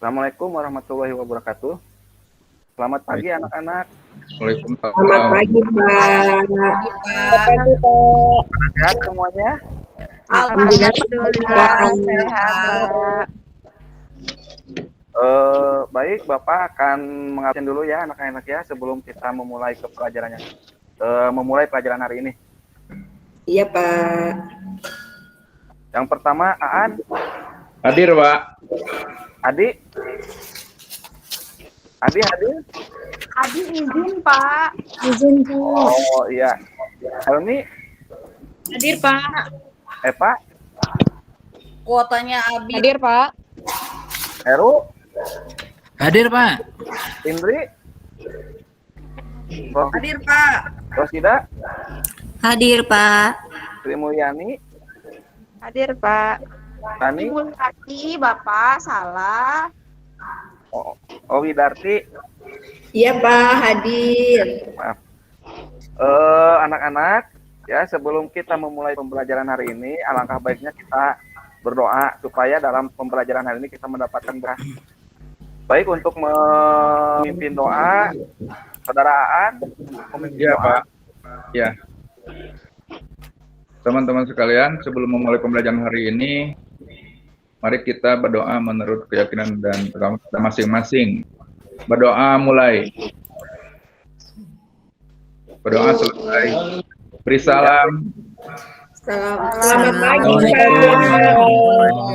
Assalamualaikum warahmatullahi wabarakatuh. Selamat pagi anak-anak. Selamat pagi, Pak. Sehat semuanya? Alhamdulillah sehat. Baik, Bapak akan mengabsen dulu ya anak-anak ya sebelum kita memulai ke pelajarannya. Memulai pelajaran hari ini. Iya, Pak. Yang pertama, Aan. Hadir, Pak. Adi. Adi hadir? Adi izin, Pak. Izin, Bu. Oh iya. Helmi. Hadir, Pak. Eva. Kuotanya Abi. Hadir, Pak. Heru. Hadir, Pak. Indri. Hadir, Pak. Rosida. Hadir, Pak. Sri Mulyani. Hadir, Pak. Tani. Ibu Bapak, salah. Owi Darti. Iya, Pak, hadir. Maaf. Anak-anak, ya sebelum kita memulai pembelajaran hari ini, alangkah baiknya kita berdoa supaya dalam pembelajaran hari ini kita mendapatkan berkah. Baik, untuk memimpin doa, Saudara Aan, memimpin doa. Pak. Ya. Teman-teman sekalian, sebelum memulai pembelajaran hari ini, mari kita berdoa menurut keyakinan dan agama kita masing-masing. Berdoa mulai. Berdoa selesai. Beri salam. Selamat pagi,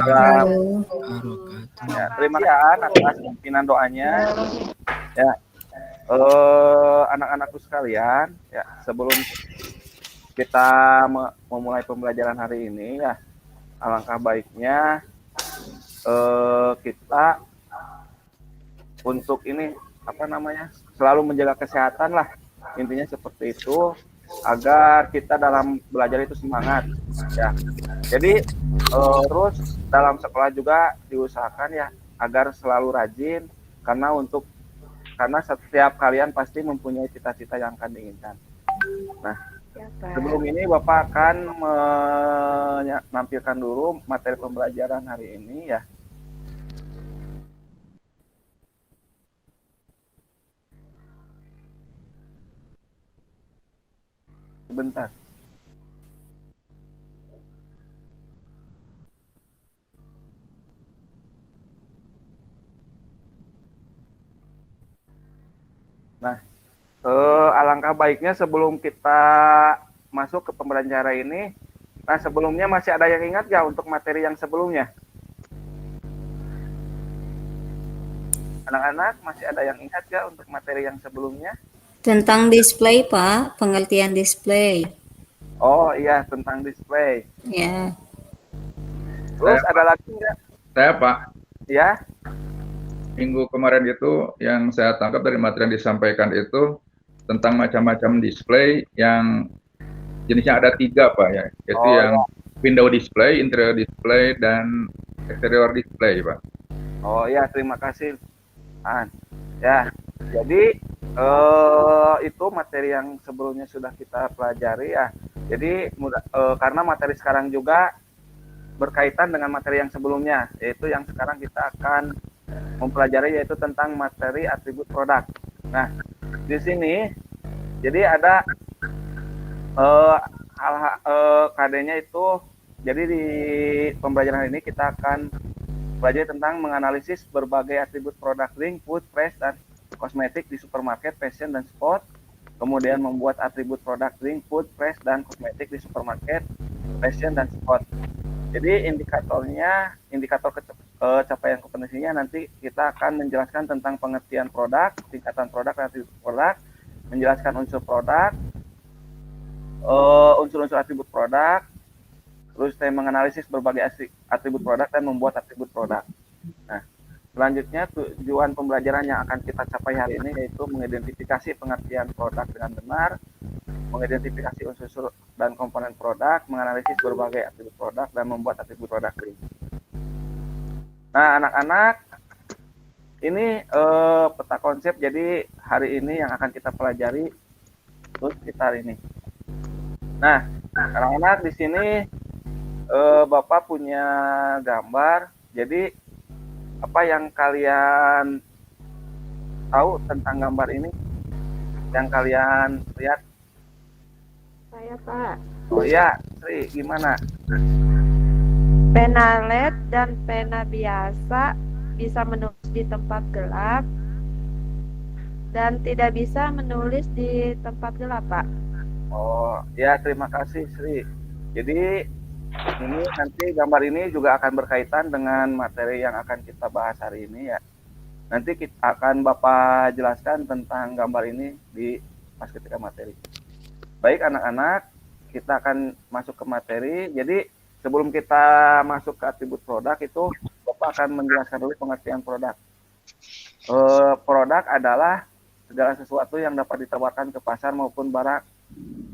Salam. Ya, terima kasih atas pimpinan doanya. Ya, anak-anakku sekalian, ya sebelum kita memulai pembelajaran hari ini, ya alangkah baiknya kita untuk ini selalu menjaga kesehatan lah, intinya seperti itu, agar kita dalam belajar itu semangat ya. Jadi terus dalam sekolah juga diusahakan ya agar selalu rajin, karena setiap kalian pasti mempunyai cita-cita yang akan diinginkan. Nah, sebelum ini Bapak akan menampilkan dulu materi pembelajaran hari ini ya. Sebentar. Nah, alangkah baiknya sebelum kita masuk ke pembelajaran ini, nah sebelumnya masih ada yang ingat nggak untuk materi yang sebelumnya? Anak-anak masih ada yang ingat nggak untuk materi yang sebelumnya? Tentang display, Pak. Pengertian display. Oh iya, tentang display. Ya. Terus ada lagi nggak? Saya, Pak. Ya. Minggu kemarin itu yang saya tangkap dari materi yang disampaikan itu tentang macam-macam display yang jenisnya ada 3, Pak ya. Yaitu yang window display, interior display, dan exterior display, Pak. Oh iya, terima kasih, An. Ya, jadi itu materi yang sebelumnya sudah kita pelajari ya. Jadi karena materi sekarang juga berkaitan dengan materi yang sebelumnya, yaitu yang sekarang kita akan mempelajari, yaitu tentang materi atribut produk. Nah, di sini jadi ada KD-nya itu, jadi di pembelajaran ini kita akan pelajari tentang menganalisis berbagai atribut produk link, food, fresh, dan kosmetik di supermarket, fashion, dan sport. Kemudian membuat atribut produk link, food, fresh, dan kosmetik di supermarket, fashion, dan sport. Jadi indikator capaian kompetensinya nanti kita akan menjelaskan tentang pengertian produk, tingkatan produk, dan atribut produk, menjelaskan unsur produk, unsur-unsur atribut produk, terus saya menganalisis berbagai atribut produk dan membuat atribut produk. Nah, selanjutnya tujuan pembelajaran yang akan kita capai hari ini yaitu mengidentifikasi pengertian produk dengan benar, mengidentifikasi unsur dan komponen produk, menganalisis berbagai atribut produk, dan membuat atribut produk. Nah, anak-anak, ini peta konsep. Jadi hari ini yang akan kita pelajari terus sekitar ini. Nah, anak-anak di sini Bapak punya gambar. Jadi Apa yang kalian tahu tentang gambar ini? Yang kalian lihat? Saya, Pak. Oh iya, Sri, gimana? Pena LED dan pena biasa bisa menulis di tempat gelap dan tidak bisa menulis di tempat gelap, Pak. Oh, ya terima kasih Sri. Jadi ini nanti gambar ini juga akan berkaitan dengan materi yang akan kita bahas hari ini ya. Nanti kita akan Bapak jelaskan tentang gambar ini di pas ketika materi. Baik anak-anak, kita akan masuk ke materi. Jadi sebelum kita masuk ke atribut produk itu, Bapak akan menjelaskan dulu pengertian produk. Produk adalah segala sesuatu yang dapat ditawarkan ke pasar maupun barang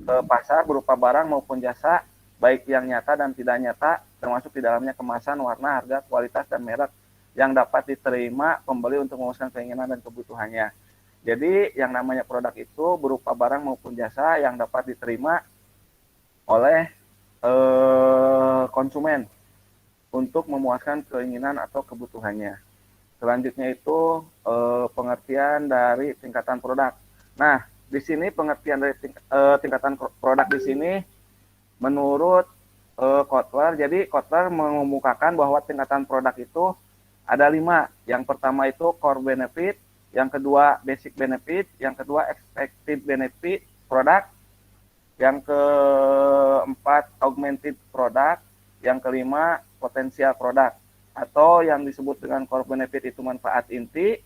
ke pasar berupa barang maupun jasa, baik yang nyata dan tidak nyata, termasuk di dalamnya kemasan, warna, harga, kualitas, dan merek yang dapat diterima pembeli untuk memuaskan keinginan dan kebutuhannya. Jadi yang namanya produk itu berupa barang maupun jasa yang dapat diterima oleh konsumen untuk memuaskan keinginan atau kebutuhannya. Selanjutnya itu pengertian dari tingkatan produk. Nah, di sini pengertian dari tingkatan produk di sini menurut Kotler. Jadi Kotler mengemukakan bahwa tingkatan produk itu ada 5. Yang pertama itu core benefit, yang kedua basic benefit, yang kedua expected benefit product, yang keempat augmented product, yang kelima potensial product, atau yang disebut dengan core benefit itu manfaat inti,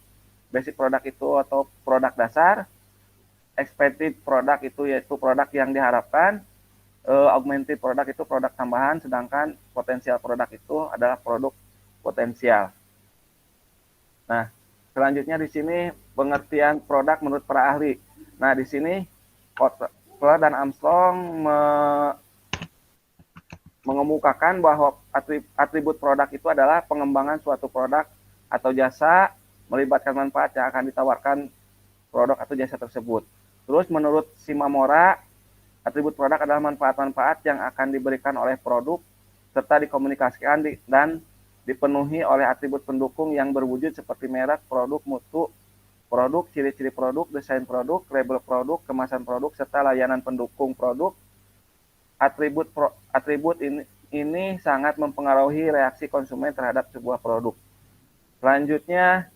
basic product itu atau produk dasar, expected product itu yaitu produk yang diharapkan, augmented product itu produk tambahan, sedangkan potensial produk itu adalah produk potensial. Nah, selanjutnya di sini pengertian produk menurut para ahli. Nah, di sini Kotler dan Armstrong mengemukakan bahwa atribut produk itu adalah pengembangan suatu produk atau jasa melibatkan manfaat yang akan ditawarkan produk atau jasa tersebut. Terus menurut Shimamura, atribut produk adalah manfaat-manfaat yang akan diberikan oleh produk serta dikomunikasikan dan dipenuhi oleh atribut pendukung yang berwujud seperti merek, produk, mutu, produk, ciri-ciri produk, desain produk, label produk, kemasan produk, serta layanan pendukung produk. Atribut ini sangat mempengaruhi reaksi konsumen terhadap sebuah produk. Selanjutnya,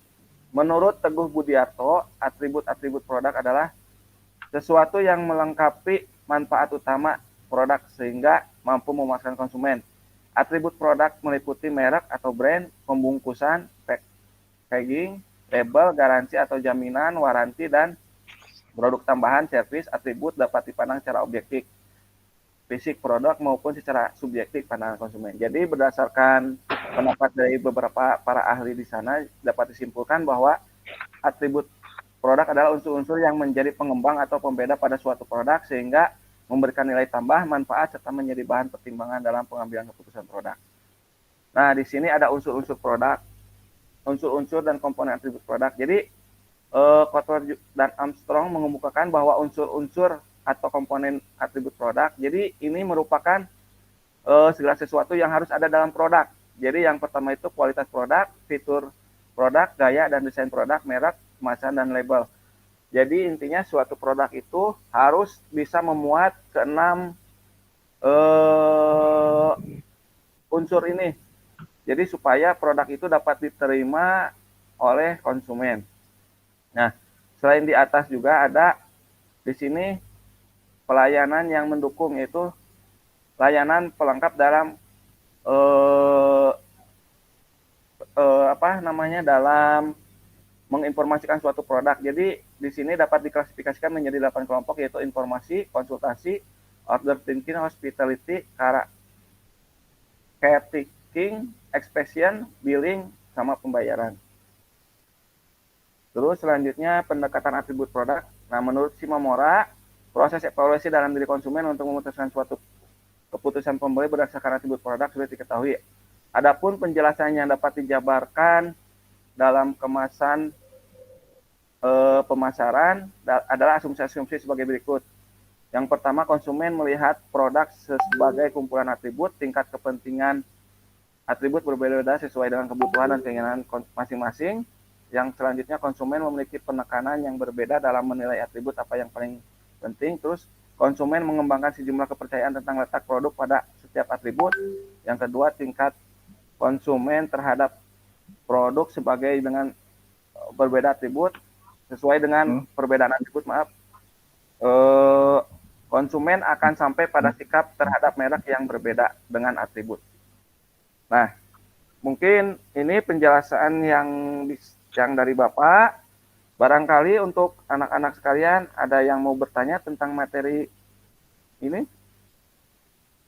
menurut Teguh Budiarto, atribut-atribut produk adalah sesuatu yang melengkapi manfaat utama produk sehingga mampu memuaskan konsumen. Atribut produk meliputi merek atau brand, pembungkusan, packaging, label, garansi atau jaminan, waranti, dan produk tambahan, servis. Atribut dapat dipandang secara objektif, fisik produk maupun secara subjektif pandangan konsumen. Jadi berdasarkan pendapat dari beberapa para ahli di sana dapat disimpulkan bahwa atribut produk adalah unsur-unsur yang menjadi pengembang atau pembeda pada suatu produk sehingga memberikan nilai tambah, manfaat, serta menjadi bahan pertimbangan dalam pengambilan keputusan produk. Nah, di sini ada unsur-unsur produk, unsur-unsur dan komponen atribut produk. Jadi, Kotler dan Armstrong mengemukakan bahwa unsur-unsur atau komponen atribut produk, jadi ini merupakan segala sesuatu yang harus ada dalam produk. Jadi yang pertama itu kualitas produk, fitur produk, gaya dan desain produk, merek, kemasan, dan label. Jadi intinya suatu produk itu harus bisa memuat ke-6 unsur ini. Jadi supaya produk itu dapat diterima oleh konsumen. Nah, selain di atas juga ada di sini pelayanan yang mendukung, yaitu layanan pelengkap dalam dalam menginformasikan suatu produk. Jadi di sini dapat diklasifikasikan menjadi 8 kelompok, yaitu informasi, konsultasi, order taking, hospitality, caretaking, expression, billing, sama pembayaran. Terus selanjutnya pendekatan atribut produk. Nah, menurut Shimamura, proses evaluasi dalam diri konsumen untuk memutuskan suatu keputusan pembeli berdasarkan atribut produk sudah diketahui. Adapun penjelasannya dapat dijabarkan dalam kemasan pemasaran adalah asumsi-asumsi sebagai berikut. Yang pertama, konsumen melihat produk sebagai kumpulan atribut, tingkat kepentingan atribut berbeda-beda sesuai dengan kebutuhan dan keinginan masing-masing. Yang selanjutnya konsumen memiliki penekanan yang berbeda dalam menilai atribut apa yang paling penting. Terus konsumen mengembangkan sejumlah kepercayaan tentang letak produk pada setiap atribut. Yang kedua, tingkat konsumen terhadap produk sebagai dengan berbeda atribut sesuai dengan perbedaan atribut. Konsumen akan sampai pada sikap terhadap merek yang berbeda dengan atribut. Nah, mungkin ini penjelasan yang dari Bapak. Barangkali untuk anak-anak sekalian ada yang mau bertanya tentang materi ini?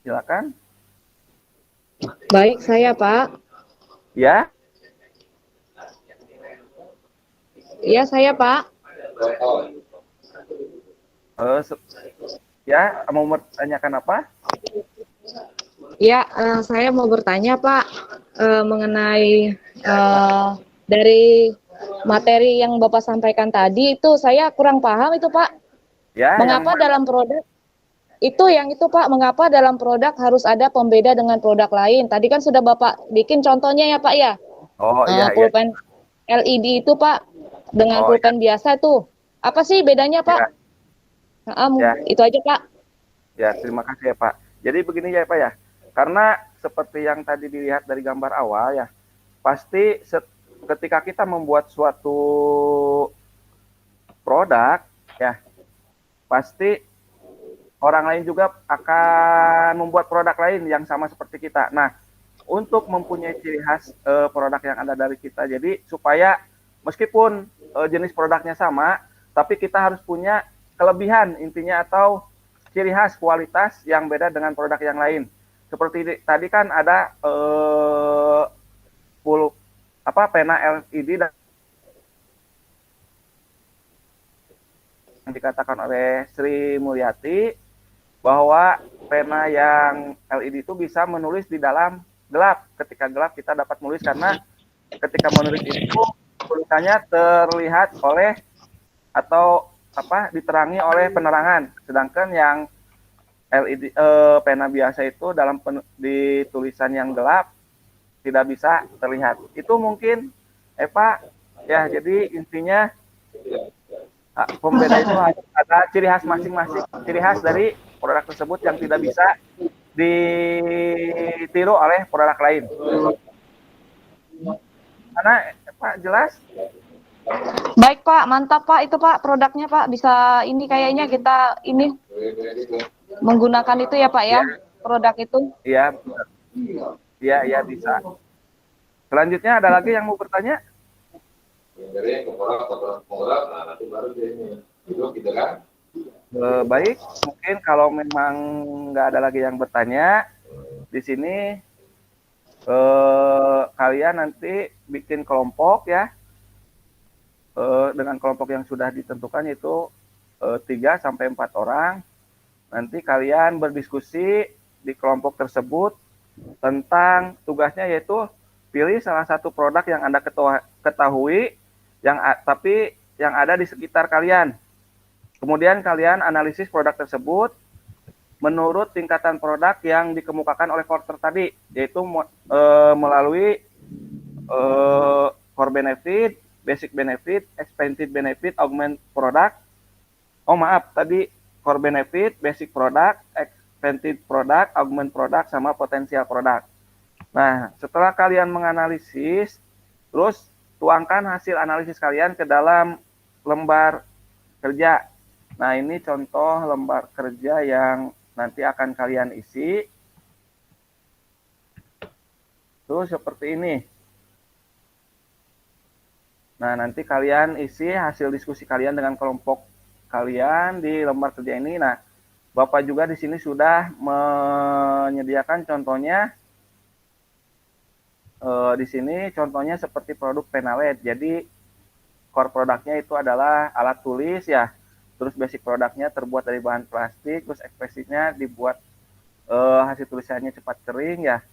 Silakan. Baik, saya Pak. Ya? Ya, saya Pak. Ya, mau bertanyakan apa? Ya, saya mau bertanya Pak mengenai dari materi yang Bapak sampaikan tadi itu saya kurang paham itu Pak. Ya, Mengapa dalam produk itu Pak, mengapa dalam produk harus ada pembeda dengan produk lain? Tadi kan sudah Bapak bikin contohnya ya Pak ya. Oh iya, pulpen LED itu Pak dengan pulpen biasa itu. Apa sih bedanya Pak? Itu aja Pak. Ya, terima kasih ya Pak. Jadi begini ya Pak ya. Karena seperti yang tadi dilihat dari gambar awal ya, pasti ketika kita membuat suatu produk ya, pasti orang lain juga akan membuat produk lain yang sama seperti kita. Nah, untuk mempunyai ciri khas produk yang ada dari kita, jadi supaya meskipun jenis produknya sama, tapi kita harus punya kelebihan intinya atau ciri khas kualitas yang beda dengan produk yang lain. Seperti tadi kan ada pena LED yang dikatakan oleh Sri Mulyati bahwa pena yang LED itu bisa menulis di dalam gelap. Ketika gelap kita dapat menulis karena ketika menulis itu tulisannya terlihat oleh atau diterangi oleh penerangan. Sedangkan yang LED pena biasa itu di tulisan yang gelap tidak bisa terlihat. Itu mungkin Pak ya, jadi intinya pembeda itu ada ciri khas masing-masing, ciri khas dari produk tersebut yang tidak bisa ditiru oleh produk lain. Karena Pak jelas? Baik Pak, mantap Pak, itu Pak produknya Pak, bisa ini kayaknya kita ini menggunakan itu ya Pak ya, produk itu. Iya, iya bisa. Selanjutnya ada lagi yang mau bertanya? Baik, mungkin kalau memang nggak ada lagi yang bertanya, di sini kalian nanti bikin kelompok ya, dengan kelompok yang sudah ditentukan yaitu 3 sampai 4 orang. Nanti kalian berdiskusi di kelompok tersebut tentang tugasnya yaitu pilih salah satu produk yang Anda ketahui tapi yang ada di sekitar kalian. Kemudian kalian analisis produk tersebut menurut tingkatan produk yang dikemukakan oleh Porter tadi, yaitu melalui core benefit, basic benefit, expanded benefit, augment product. Tadi core benefit, basic product, expanded product, augment product, sama potensial product. Nah, setelah kalian menganalisis, terus tuangkan hasil analisis kalian ke dalam lembar kerja. Nah, ini contoh lembar kerja yang nanti akan kalian isi. Terus seperti ini. Nah, nanti kalian isi hasil diskusi kalian dengan kelompok kalian di lembar kerja ini. Nah, Bapak juga di sini sudah menyediakan contohnya. Di sini contohnya seperti produk pena LED. Jadi core produknya itu adalah alat tulis ya. Terus basic produknya terbuat dari bahan plastik. Terus ekspresinya dibuat hasil tulisannya cepat kering ya.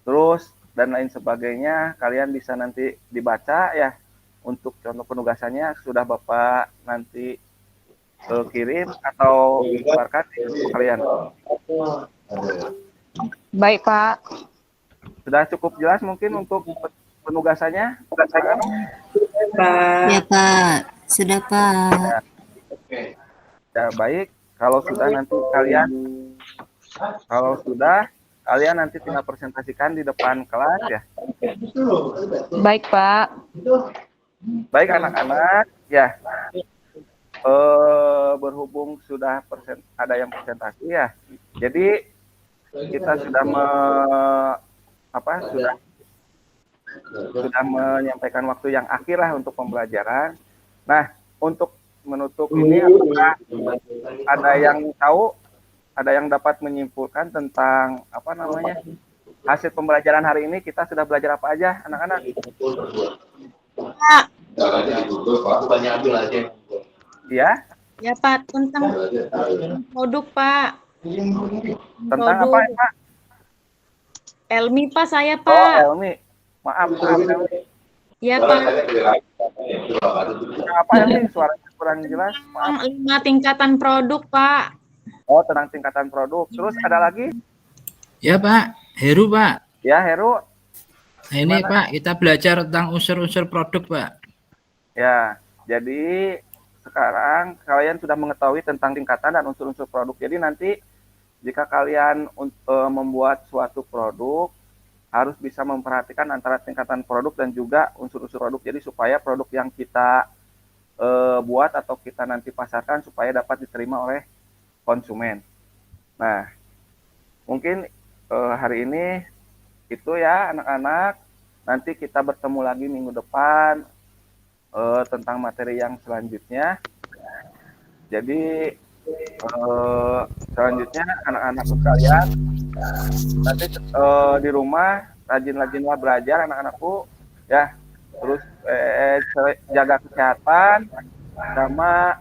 Terus dan lain sebagainya. Kalian bisa nanti dibaca ya. Untuk contoh penugasannya sudah Bapak nanti kirim atau keluarkan ke kalian. Baik Pak. Sudah cukup jelas mungkin untuk penugasannya? Pak. Ya Pak, sudah Pak. Ya, baik. Kalau sudah kalian nanti tinggal presentasikan di depan kelas ya. Baik, Pak. Baik anak-anak, ya. Berhubung sudah ada yang presentasi ya. Jadi kita sudah sudah menyampaikan waktu yang akhir lah untuk pembelajaran. Nah, untuk menutup ini apakah ada yang tahu, ada yang dapat menyimpulkan tentang hasil pembelajaran hari ini? Kita sudah belajar apa aja, anak-anak? Ya, Ya Pak, tentang produk Pak. tentang apa ya, Pak? Elmi Pak, saya Oh, Pak. Elmi. Maaf Elmi. Ya Pak, Apa Elmi? Suaranya kurang jelas. Maaf. 5 tingkatan produk Pak. Oh, tentang tingkatan produk. Terus ada lagi? Ya Pak, Heru Pak. Ya, Heru. Nah, ini Pak, kita belajar tentang unsur-unsur produk Pak. Ya, jadi sekarang kalian sudah mengetahui tentang tingkatan dan unsur-unsur produk. Jadi nanti jika kalian membuat suatu produk, harus bisa memperhatikan antara tingkatan produk dan juga unsur-unsur produk. Jadi supaya produk yang kita buat atau kita nanti pasarkan supaya dapat diterima oleh konsumen. Nah, mungkin hari ini itu ya anak-anak. Nanti kita bertemu lagi minggu depan tentang materi yang selanjutnya. Jadi selanjutnya anak-anak sekalian nanti di rumah rajin-rajinlah belajar anak-anakku ya. Terus jaga kesehatan sama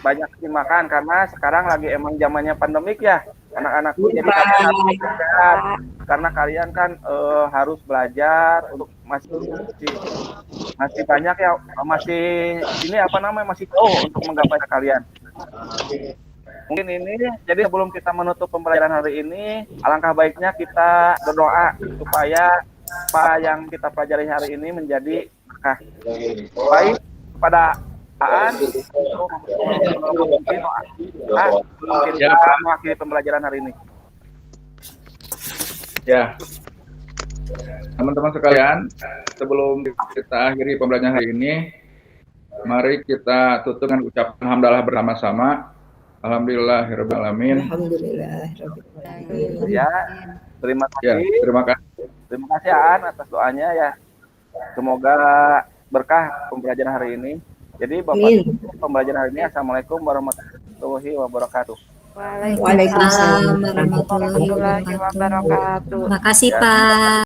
banyak makan karena sekarang lagi emang zamannya pandemik ya anak-anakku. Jadi kalian harus sehat karena kalian kan harus belajar untuk masih banyak ya, masih jauh untuk menggapai kalian. Mungkin ini jadi sebelum kita menutup pembelajaran hari ini, alangkah baiknya kita berdoa supaya apa yang kita pelajari hari ini menjadi berkah. Baik, kepada Aan mungkin kita mengakhiri pembelajaran hari ini. Ya, teman-teman sekalian, sebelum kita akhiri pembelajaran hari ini, mari kita tutup dengan ucapan hamdalah bersama-sama. Alhamdulillahirabbil alamin. Alhamdulillah. Ya, terima Ya, kasih. terima kasih. Terima kasih Aan atas doanya ya. Semoga berkah pembelajaran hari ini. Jadi Bapak Ibu, pembelajaran hari ini Assalamualaikum warahmatullahi wabarakatuh. Waalaikumsalam warahmatullahi warahmatullahi wabarakatuh. wabarakatuh. Makasih Pak.